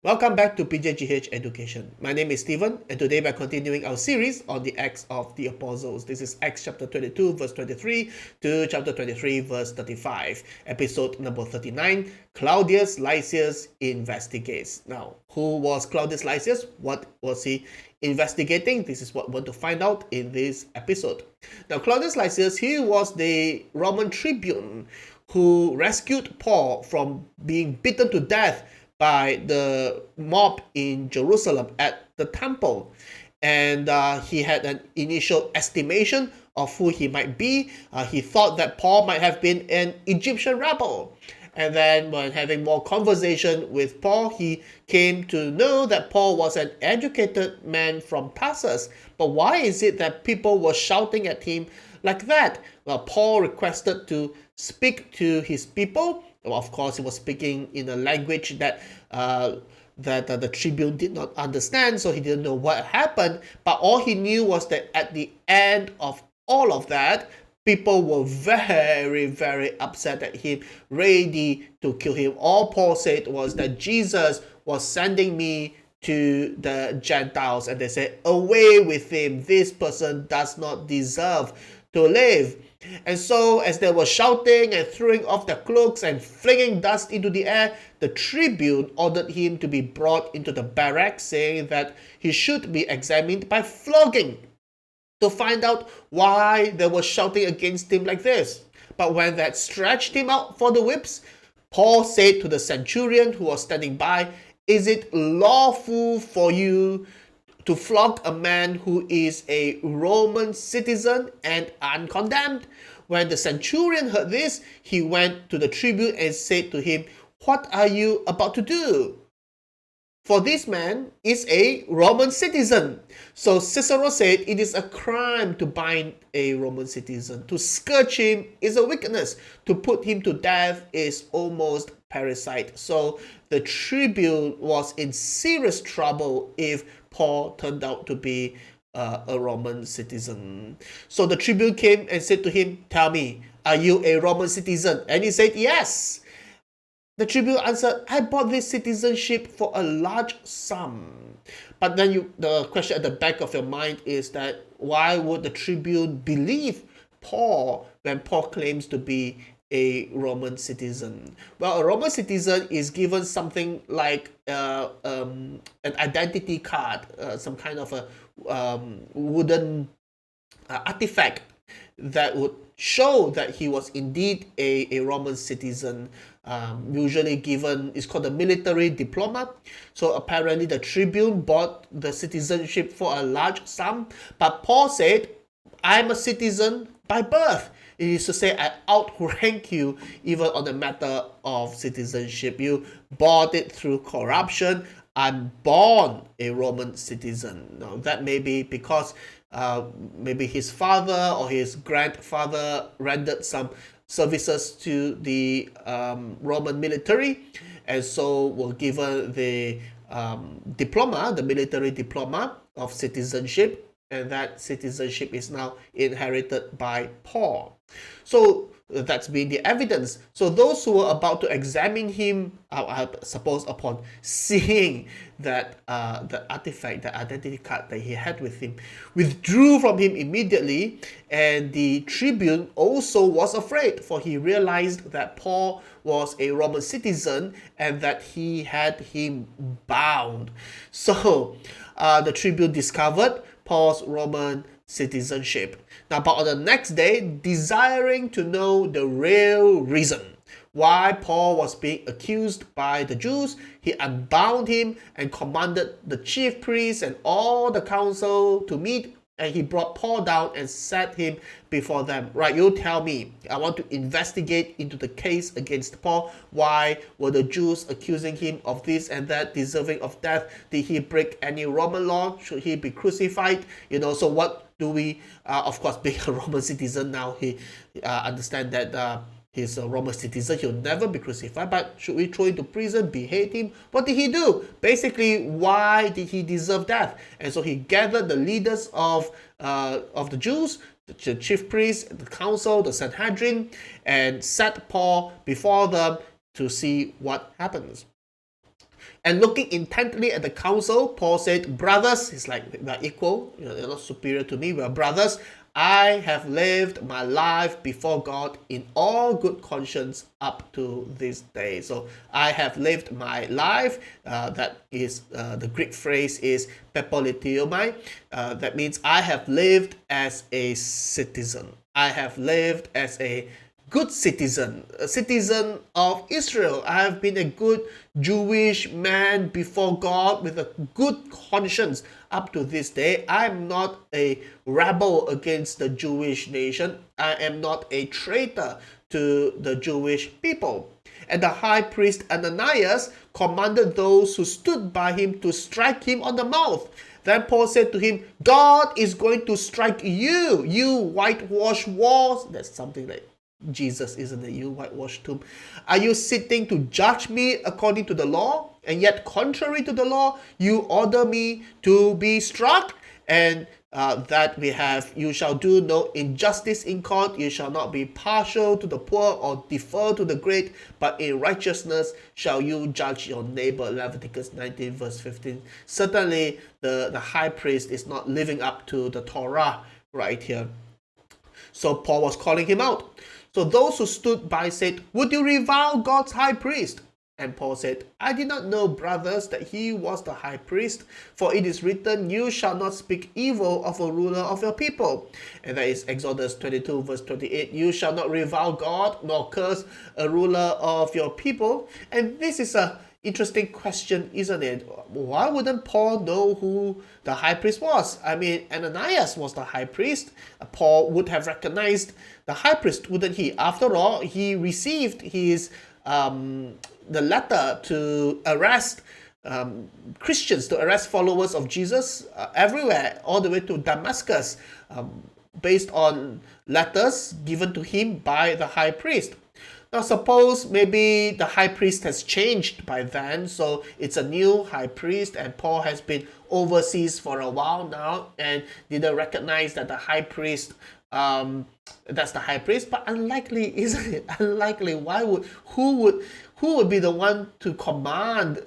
Welcome back to PJGH Education. My name is Stephen, and today we're continuing our series on the Acts of the Apostles. This is Acts chapter 22, verse 23 to chapter 23, verse 35, episode number 39, Claudius Lysias investigates. Now, who was Claudius Lysias? What was he investigating? This is what we want to find out in this episode. Now, Claudius Lysias, he was the Roman tribune who rescued Paul from being beaten to death by the mob in Jerusalem at the temple. And he had an initial estimation of who he might be. He thought that Paul might have been an Egyptian rebel. And then when having more conversation with Paul, he came to know that Paul was an educated man from Tarsus. But why is it that people were shouting at him like that? Well, Paul requested to speak to his people. Well, of course, he was speaking in a language that the tribune did not understand, so he didn't know what happened. But all he knew was that at the end of all of that, people were very, very upset at him, ready to kill him. All Paul said was that Jesus was sending me to the Gentiles, and they said, away with him. This person does not deserve to live. And so, as they were shouting and throwing off their cloaks and flinging dust into the air, the tribune ordered him to be brought into the barracks, saying that he should be examined by flogging to find out why they were shouting against him like this. But when they had stretched him out for the whips, Paul said to the centurion who was standing by, "Is it lawful for you to flog a man who is a Roman citizen and uncondemned?" When the centurion heard this, he went to the tribune and said to him, "What are you about to do? For this man is a Roman citizen." So Cicero said it is a crime to bind a Roman citizen. To scourge him is a wickedness. To put him to death is almost parricide. So the tribune was in serious trouble if Paul turned out to be a Roman citizen. So the tribune came and said to him, "Tell me, are you a Roman citizen?" And he said, "Yes." The tribune answered, "I bought this citizenship for a large sum." But then the question at the back of your mind is that why would the tribune believe Paul when Paul claims to be a Roman citizen? Well, a Roman citizen is given something like an identity card, some kind of a wooden artifact that would show that he was indeed a Roman citizen, usually given, it's called a military diploma. So apparently the tribune bought the citizenship for a large sum, but Paul said, "I'm a citizen by birth." It is to say, I outrank you even on the matter of citizenship. You bought it through corruption. I'm born a Roman citizen. Now, that may be because maybe his father or his grandfather rendered some services to the Roman military, and so were given the diploma, the military diploma of citizenship, and that citizenship is now inherited by Paul. So that's been the evidence. So those who were about to examine him, I suppose upon seeing that the artifact, the identity card that he had with him, withdrew from him immediately. And the tribune also was afraid, for he realized that Paul was a Roman citizen and that he had him bound. So the tribune discovered Paul's Roman citizenship. Now, but on the next day, desiring to know the real reason why Paul was being accused by the Jews, he unbound him and commanded the chief priests and all the council to meet, and he brought Paul down and set him before them. Right, you tell me, I want to investigate into the case against Paul. Why were the Jews accusing him of this and that, deserving of death? Did he break any Roman law? Should he be crucified? So what do we, of course, being a Roman citizen now, he understand that he's a Roman citizen, he'll never be crucified, but should we throw him to prison, behead him? What did he do? Basically, why did he deserve death? And so he gathered the leaders of the Jews, the chief priests, the council, the Sanhedrin, and set Paul before them to see what happens. And looking intently at the council, Paul said, brothers, he's like, we are equal, you're not superior to me, we are brothers. I have lived my life before God in all good conscience up to this day. So I have lived my life. That is the Greek phrase is pepolitiomai. That means I have lived as a citizen. I have lived as a good citizen, a citizen of Israel. I have been a good Jewish man before God with a good conscience up to this day. I am not a rebel against the Jewish nation. I am not a traitor to the Jewish people. And the high priest Ananias commanded those who stood by him to strike him on the mouth. Then Paul said to him, God is going to strike you, you whitewashed walls. That's something like Jesus, isn't it? You whitewashed tomb. Are you sitting to judge me according to the law? And yet, contrary to the law, you order me to be struck? And that we have, you shall do no injustice in court, you shall not be partial to the poor or defer to the great, but in righteousness shall you judge your neighbor. Leviticus 19 verse 15. Certainly the high priest is not living up to the Torah right here. So Paul was calling him out. So those who stood by said, would you revile God's high priest? And Paul said, I did not know, brothers, that he was the high priest, for it is written, you shall not speak evil of a ruler of your people. And that is Exodus 22 verse 28, you shall not revile God, nor curse a ruler of your people. And this is a interesting question, isn't it? Why wouldn't Paul know who the high priest was? I mean, Ananias was the high priest. Paul would have recognized the high priest, wouldn't he? After all, he received his the letter to arrest Christians, to arrest followers of Jesus everywhere, all the way to Damascus, based on letters given to him by the high priest. Now suppose maybe the high priest has changed by then, so it's a new high priest and Paul has been overseas for a while now and didn't recognize that the high priest, that's the high priest. But unlikely, isn't it? Unlikely. Who would be the one to command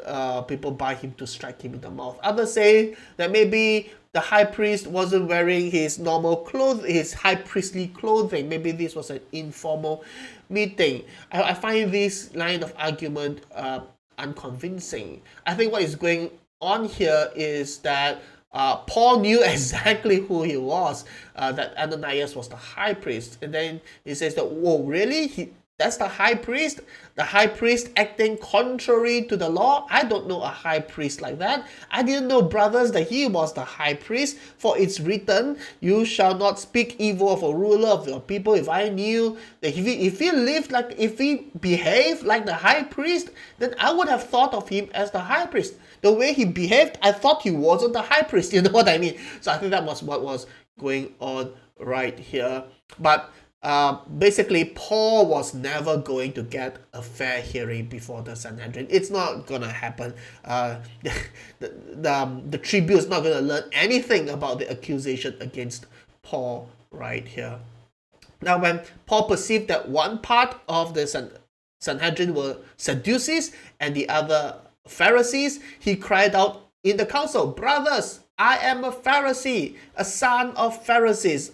people by him to strike him in the mouth? Others say that maybe the high priest wasn't wearing his normal clothes, his high priestly clothing. Maybe this was an informal meeting. I find this line of argument unconvincing. I think what is going on here is that Paul knew exactly who he was, that Ananias was the high priest. And then he says that, whoa, really? That's the high priest? The high priest acting contrary to the law? I don't know a high priest like that. I didn't know, brothers, that he was the high priest. For it's written, you shall not speak evil of a ruler of your people. If I knew that if he behaved like the high priest, then I would have thought of him as the high priest. The way he behaved, I thought he wasn't the high priest. You know what I mean? So I think that was what was going on right here. But basically, Paul was never going to get a fair hearing before the Sanhedrin. It's not going to happen. The tribune is not going to learn anything about the accusation against Paul right here. Now, when Paul perceived that one part of the Sanhedrin were Sadducees and the other Pharisees, he cried out in the council, brothers, I am a Pharisee, a son of Pharisees.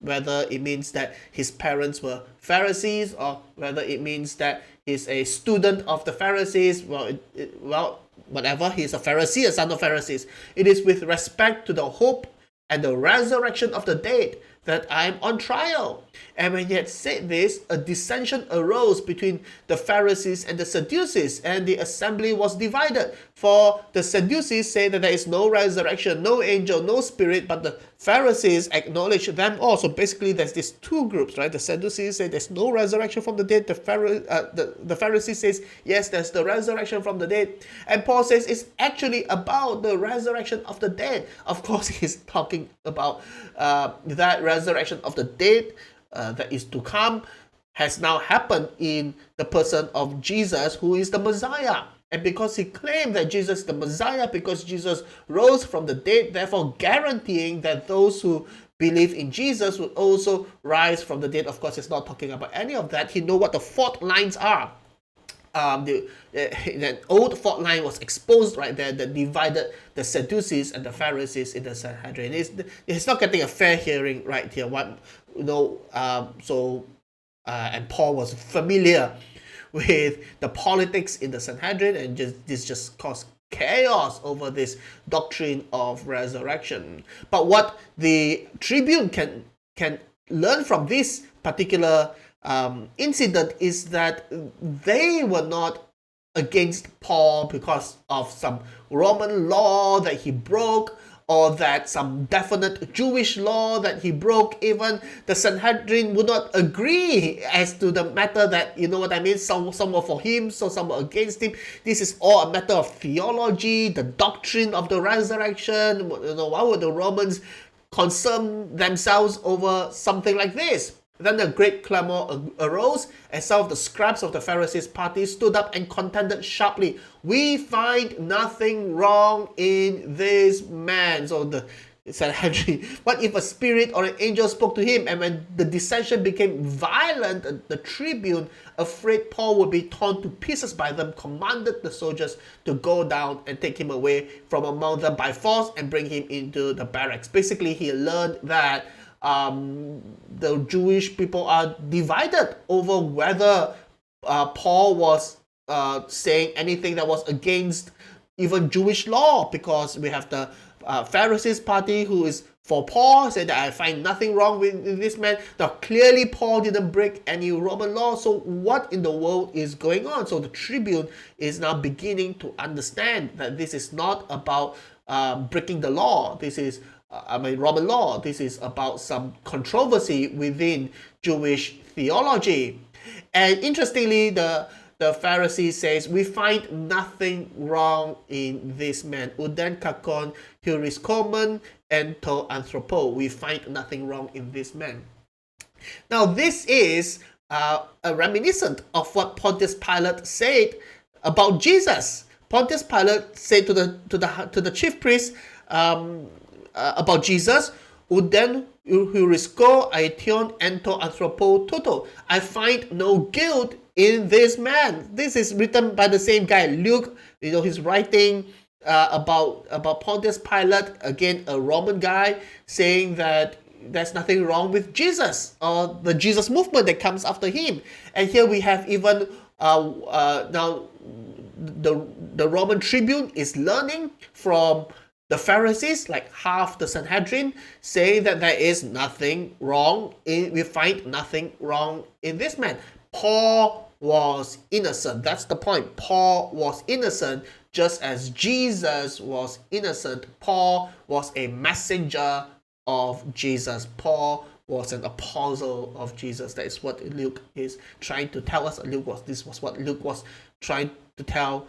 Whether it means that his parents were Pharisees or whether it means that he's a student of the Pharisees, well, whatever, he's a Pharisee, a son of Pharisees. It is with respect to the hope and the resurrection of the dead that I am on trial. And when he had said this, a dissension arose between the Pharisees and the Sadducees, and the assembly was divided. For the Sadducees say that there is no resurrection, no angel, no spirit, but the Pharisees acknowledge them all. So basically there's these two groups, right? The Sadducees say there's no resurrection from the dead. The Pharisees says, yes, there's the resurrection from the dead. And Paul says it's actually about the resurrection of the dead. Of course, he's talking about that resurrection of the dead that is to come has now happened in the person of Jesus, who is the Messiah. And because he claimed that Jesus is the Messiah, because Jesus rose from the dead, therefore guaranteeing that those who believe in Jesus will also rise from the dead. Of course, he's not talking about any of that. He knows what the fault lines are. that old fault line was exposed right there that divided the Sadducees and the Pharisees in the Sanhedrin. It's not getting a fair hearing right here. And Paul was familiar with the politics in the Sanhedrin, and this just caused chaos over this doctrine of resurrection. But what the tribune can learn from this particular incident is that they were not against Paul because of some Roman law that he broke, or that some definite Jewish law that he broke. Even the Sanhedrin would not agree as to the matter that, you know what I mean, some were for him, so some were against him. This is all a matter of theology, the doctrine of the resurrection. Why would the Romans concern themselves over something like this? Then a great clamor arose, and some of the scribes of the Pharisees' party stood up and contended sharply. We find nothing wrong in this man. So the Sanhedrin, what if a spirit or an angel spoke to him? And when the dissension became violent, the tribune, afraid Paul would be torn to pieces by them, commanded the soldiers to go down and take him away from among them by force and bring him into the barracks. Basically, he learned that the Jewish people are divided over whether Paul was saying anything that was against even Jewish law, because we have the Pharisees party who is for Paul, said that I find nothing wrong with this man. Now clearly Paul didn't break any Roman law, so what in the world is going on? So the tribune is now beginning to understand that this is not about breaking the law. This is Roman law. This is about some controversy within Jewish theology. And interestingly, the Pharisee says, we find nothing wrong in this man. Uden kakon huriskomen ento anthropo. We find nothing wrong in this man. Now, this is a reminiscent of what Pontius Pilate said about Jesus. Pontius Pilate said to the chief priest about Jesus, Uden hurisko aition ento anthropo toto. I find no guilt in this man. This is written by the same guy, Luke. He's writing about Pontius Pilate, again a Roman guy, saying that there's nothing wrong with Jesus or the Jesus movement that comes after him. And here we have even now the Roman tribune is learning from the Pharisees, like half the Sanhedrin, say that there is nothing wrong. We find nothing wrong in this man. Paul was innocent. That's the point. Paul was innocent, just as Jesus was innocent. Paul was a messenger of Jesus. Paul was an apostle of Jesus. That is what Luke is trying to tell us. This was what Luke was trying to tell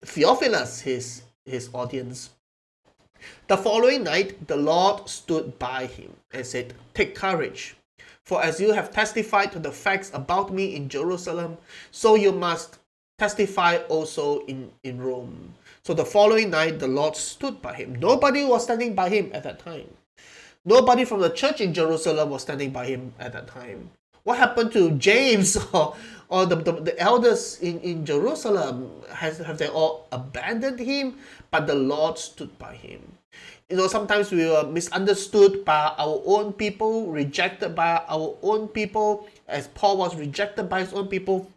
Theophilus, his audience. The following night, the Lord stood by him and said, take courage, for as you have testified to the facts about me in Jerusalem, so you must testify also in Rome. So the following night, the Lord stood by him. Nobody was standing by him at that time. Nobody from the church in Jerusalem was standing by him at that time. What happened to James or the elders in Jerusalem? Have they all abandoned him? But the Lord stood by him. Sometimes we were misunderstood by our own people, rejected by our own people, as Paul was rejected by his own people.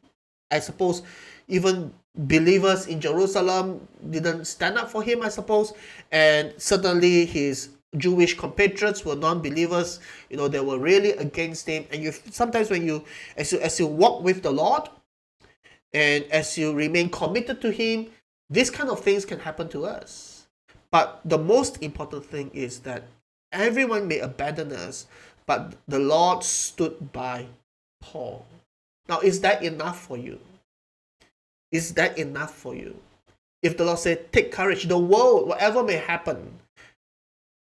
I suppose even believers in Jerusalem didn't stand up for him, I suppose. And certainly his Jewish compatriots were non-believers. They were really against him. And sometimes when you, as you walk with the Lord, and as you remain committed to him, these kind of things can happen to us. But the most important thing is that everyone may abandon us, but the Lord stood by Paul. Now, is that enough for you? Is that enough for you? If the Lord said, take courage, the world, whatever may happen,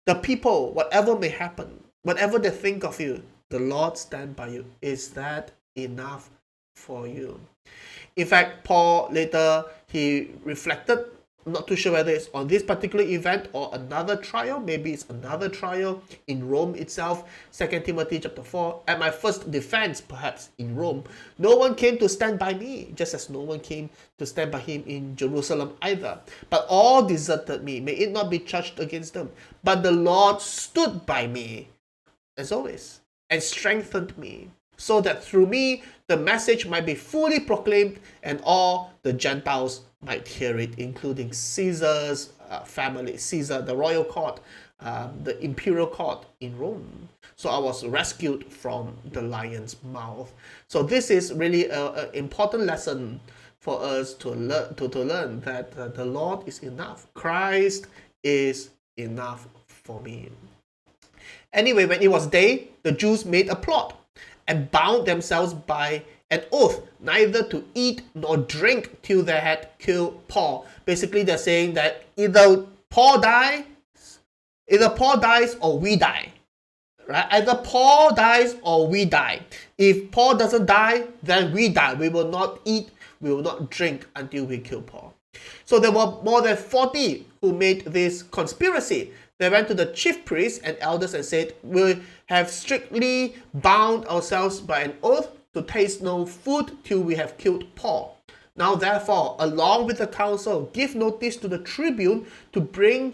the people, whatever may happen, whatever they think of you, the Lord stand by you. Is that enough for you? In fact, Paul later, he reflected I'm not too sure whether it's on this particular event or another trial. Maybe it's another trial in Rome itself. 2 Timothy chapter 4. At my first defense, perhaps in Rome, no one came to stand by me, just as no one came to stand by him in Jerusalem either. But all deserted me. May it not be charged against them. But the Lord stood by me, as always, and strengthened me, so that through me the message might be fully proclaimed and all the Gentiles might hear it, including Caesar's family, Caesar, the royal court, the imperial court in Rome. So I was rescued from the lion's mouth. So this is really an important lesson for us to learn that the Lord is enough. Christ is enough for me. Anyway, when it was day, the Jews made a plot and bound themselves by an oath neither to eat nor drink till they had killed Paul. Basically, they're saying that either Paul dies or we die. Right? Either Paul dies or we die. If Paul doesn't die, then we die. We will not eat, we will not drink until we kill Paul. So there were more than 40 who made this conspiracy. They went to the chief priests and elders and said, we have strictly bound ourselves by an oath to taste no food till we have killed Paul. Now therefore, along with the council, give notice to the tribune to bring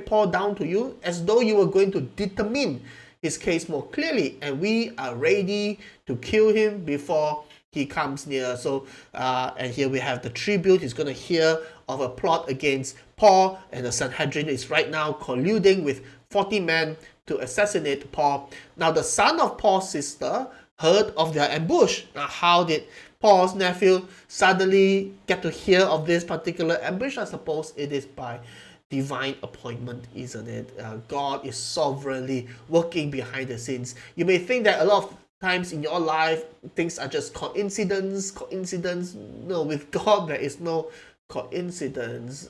Paul down to you, as though you were going to determine his case more clearly, and we are ready to kill him before he comes near. So, and here we have the tribune. He's going to hear of a plot against Paul, and the Sanhedrin is right now colluding with 40 men to assassinate Paul. Now, the son of Paul's sister heard of their ambush. Now, how did Paul's nephew suddenly get to hear of this particular ambush? I suppose it is by divine appointment, isn't it? God is sovereignly working behind the scenes. You may think that a lot of times in your life things are just coincidence. No, with God there is no coincidence.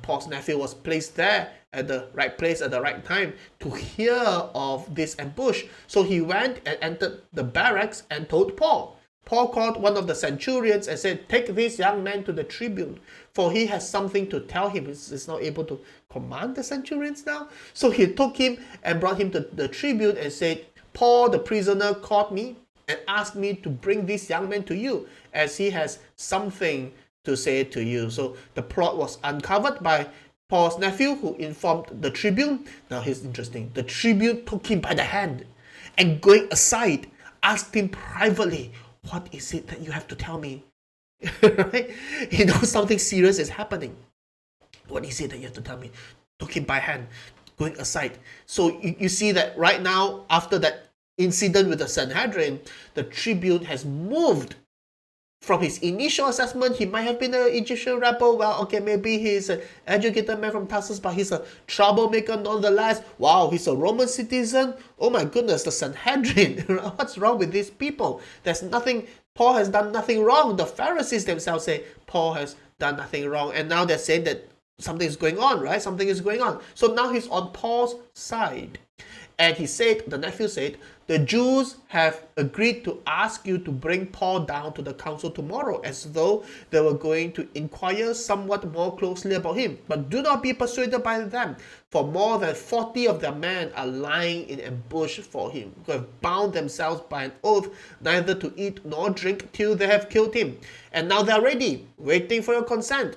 Paul's nephew was placed there at the right place at the right time to hear of this ambush. So he went and entered the barracks and told Paul. Paul called one of the centurions and said, take this young man to the tribune, for he has something to tell him. He's not able to command the centurions now. So he took him and brought him to the tribune and said, Paul the prisoner called me and asked me to bring this young man to you, as he has something to say to you. So the plot was uncovered by Paul's nephew, who informed the tribune. Now here's interesting. The tribune took him by the hand and, going aside, asked him privately, what is it that you have to tell me? Right? He knows something serious is happening. What is it that you have to tell me? Took him by hand, going aside. So you see that right now, after that incident with the Sanhedrin, the tribune has moved from his initial assessment. He might have been an Egyptian rebel. Well, okay, maybe he's an educated man from Tarsus, but he's a troublemaker nonetheless. Wow, he's a Roman citizen. Oh my goodness, the Sanhedrin. What's wrong with these people? There's nothing. Paul has done nothing wrong. The Pharisees themselves say Paul has done nothing wrong. And now they're saying that something is going on, right? Something is going on. So now he's on Paul's side. And he said, the nephew said, the Jews have agreed to ask you to bring Paul down to the council tomorrow, as though they were going to inquire somewhat more closely about him. But do not be persuaded by them, for more than 40 of their men are lying in ambush for him, who have bound themselves by an oath neither to eat nor drink till they have killed him. And now they are ready, waiting for your consent.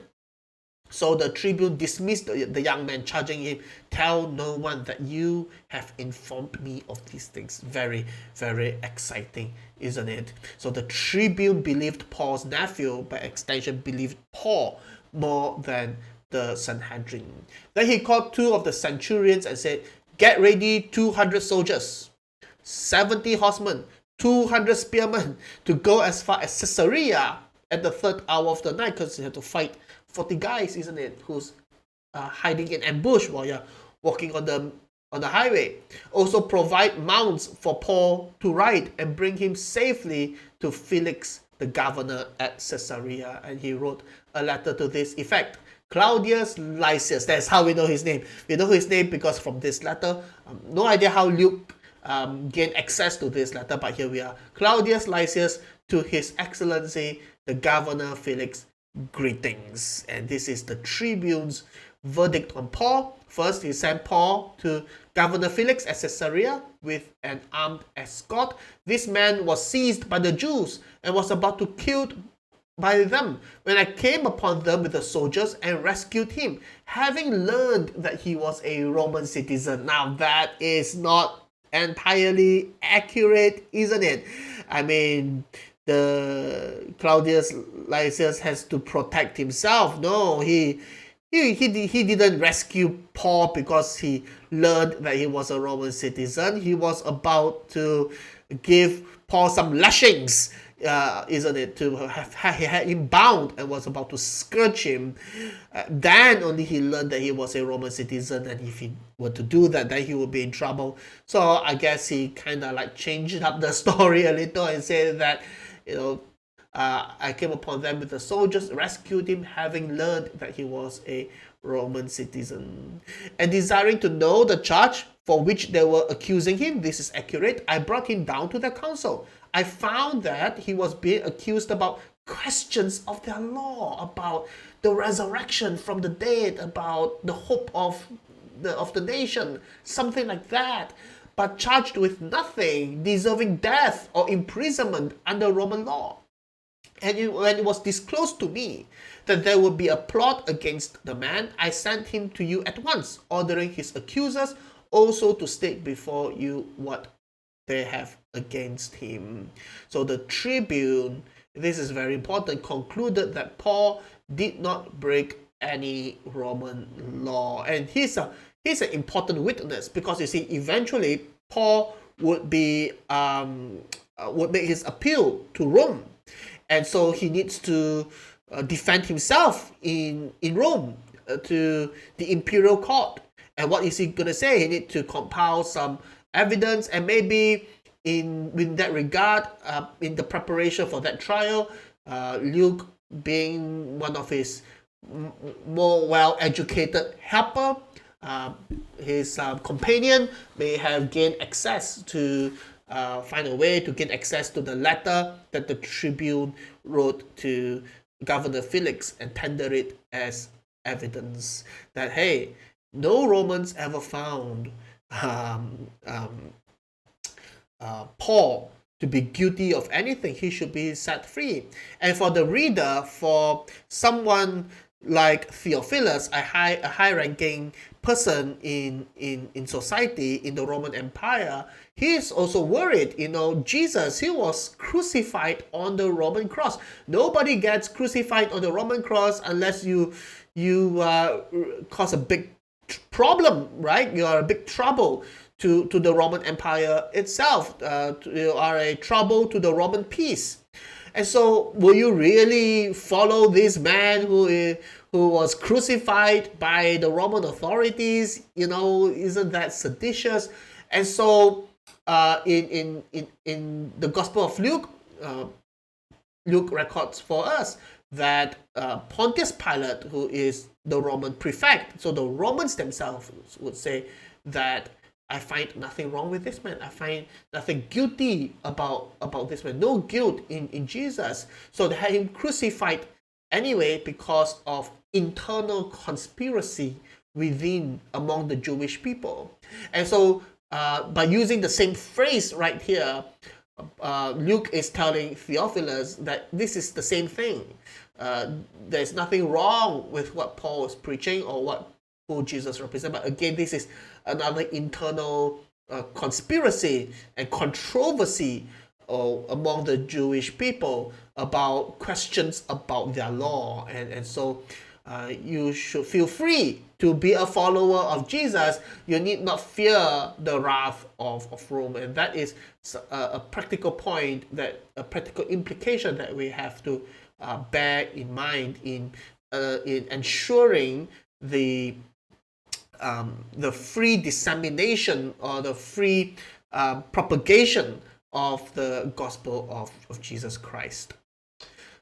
So the tribune dismissed the young man, charging him, tell no one that you have informed me of these things. Very, very exciting, isn't it? So the tribune believed Paul's nephew, by extension believed Paul more than the Sanhedrin. Then he called 2 of the centurions and said, get ready 200 soldiers, 70 horsemen, 200 spearmen to go as far as Caesarea at the 3rd hour of the night, because you have to fight 40 guys, isn't it, who's hiding in ambush while you're walking on the highway. Also provide mounts for Paul to ride and bring him safely to Felix, the governor at Caesarea. And he wrote a letter to this effect. Claudius Lysias, that's how we know his name. We know his name because from this letter, no idea how Luke gained access to this letter, but here we are. Claudius Lysias to His Excellency, the Governor Felix, greetings. And this is the tribune's verdict on Paul. First, he sent Paul to Governor Felix at Caesarea with an armed escort. This man was seized by the Jews and was about to be killed by them when I came upon them with the soldiers and rescued him, having learned that he was a Roman citizen. Now that is not entirely accurate, isn't it? I mean, the Claudius Lysias has to protect himself. No, he didn't rescue Paul because he learned that he was a Roman citizen. He was about to give Paul some lashings, isn't it? To have he had him bound and was about to scourge him. Then only he learned that he was a Roman citizen, and if he were to do that, then he would be in trouble. So I guess he kind of like changed up the story a little and said that, I came upon them with the soldiers, rescued him, having learned that he was a Roman citizen. And desiring to know the charge for which they were accusing him, this is accurate, I brought him down to the council. I found that he was being accused about questions of their law, about the resurrection from the dead, about the hope of the nation, something like that, but charged with nothing, deserving death or imprisonment under Roman law. And when it was disclosed to me that there would be a plot against the man, I sent him to you at once, ordering his accusers also to state before you what they have against him. So the tribune, this is very important, concluded that Paul did not break any Roman law. And he's an important witness, because you see, eventually Paul would make his appeal to Rome. And so he needs to defend himself in Rome to the imperial court. And what is he going to say? He needs to compile some evidence, and maybe in that regard, in the preparation for that trial, Luke, being one of his more well-educated helper, his companion, may have gained access to find a way to gain access to the letter that the tribune wrote to Governor Felix and tender it as evidence that, hey, no Romans ever found Paul to be guilty of anything. He should be set free. And for the reader, for someone like Theophilus, a high-ranking person in society in the Roman Empire, he is also worried. Jesus, he was crucified on the Roman cross. Nobody gets crucified on the Roman cross unless you cause a big problem, right? You are a big trouble to the Roman Empire itself. You are a trouble to the Roman peace. And so, will you really follow this man who was crucified by the Roman authorities? Isn't that seditious? And so, in the Gospel of Luke, Luke records for us that Pontius Pilate, who is the Roman prefect, so the Romans themselves would say that I find nothing wrong with this man. I find nothing guilty about this man. No guilt in Jesus. So they had him crucified anyway because of internal conspiracy among the Jewish people. And so by using the same phrase right here, Luke is telling Theophilus that this is the same thing. There's nothing wrong with what Paul is preaching or who Jesus represents. But again, this is another internal conspiracy and controversy among the Jewish people about questions about their law. And so you should feel free to be a follower of Jesus. You need not fear the wrath of Rome. And that is a practical point, a practical implication that we have to bear in mind in ensuring the free dissemination or the free propagation of the gospel of Jesus Christ.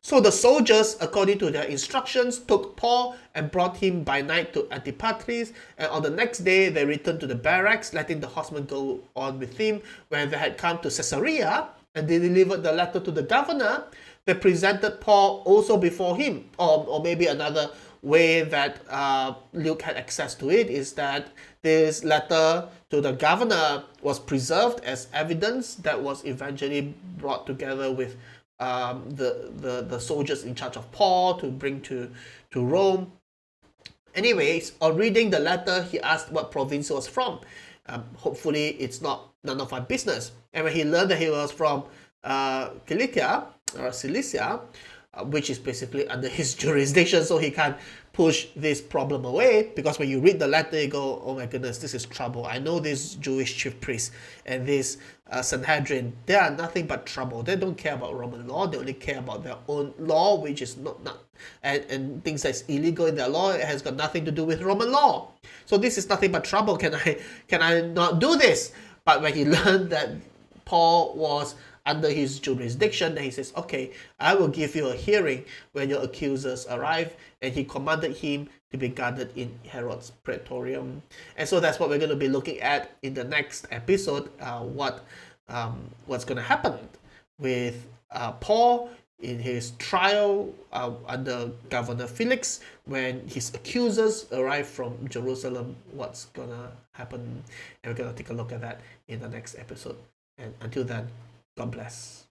So the soldiers, according to their instructions, took Paul and brought him by night to Antipatris, and on the next day they returned to the barracks, letting the horsemen go on with him. When they had come to Caesarea and they delivered the letter to the governor, they presented Paul also before him. Or maybe another way that Luke had access to it is that this letter to the governor was preserved as evidence that was eventually brought together with the soldiers in charge of Paul to bring to Rome. Anyways, on reading the letter, he asked what province he was from. Hopefully, it's none of my business. And when he learned that he was from Cilicia, or Cilicia, which is basically under his jurisdiction, so he can't push this problem away. Because when you read the letter, you go, oh my goodness, this is trouble. I know this Jewish chief priest and this Sanhedrin, they are nothing but trouble. They don't care about Roman law. They only care about their own law, which is not and things that's illegal in their law. It has got nothing to do with Roman law. So this is nothing but trouble. Can I not do this? But when he learned that Paul was under his jurisdiction, then he says, okay, I will give you a hearing when your accusers arrive. And he commanded him to be guarded in Herod's praetorium. And so that's what we're going to be looking at in the next episode, what's going to happen with Paul in his trial under Governor Felix. When his accusers arrive from Jerusalem, what's going to happen? And we're going to take a look at that in the next episode. And until then, God bless.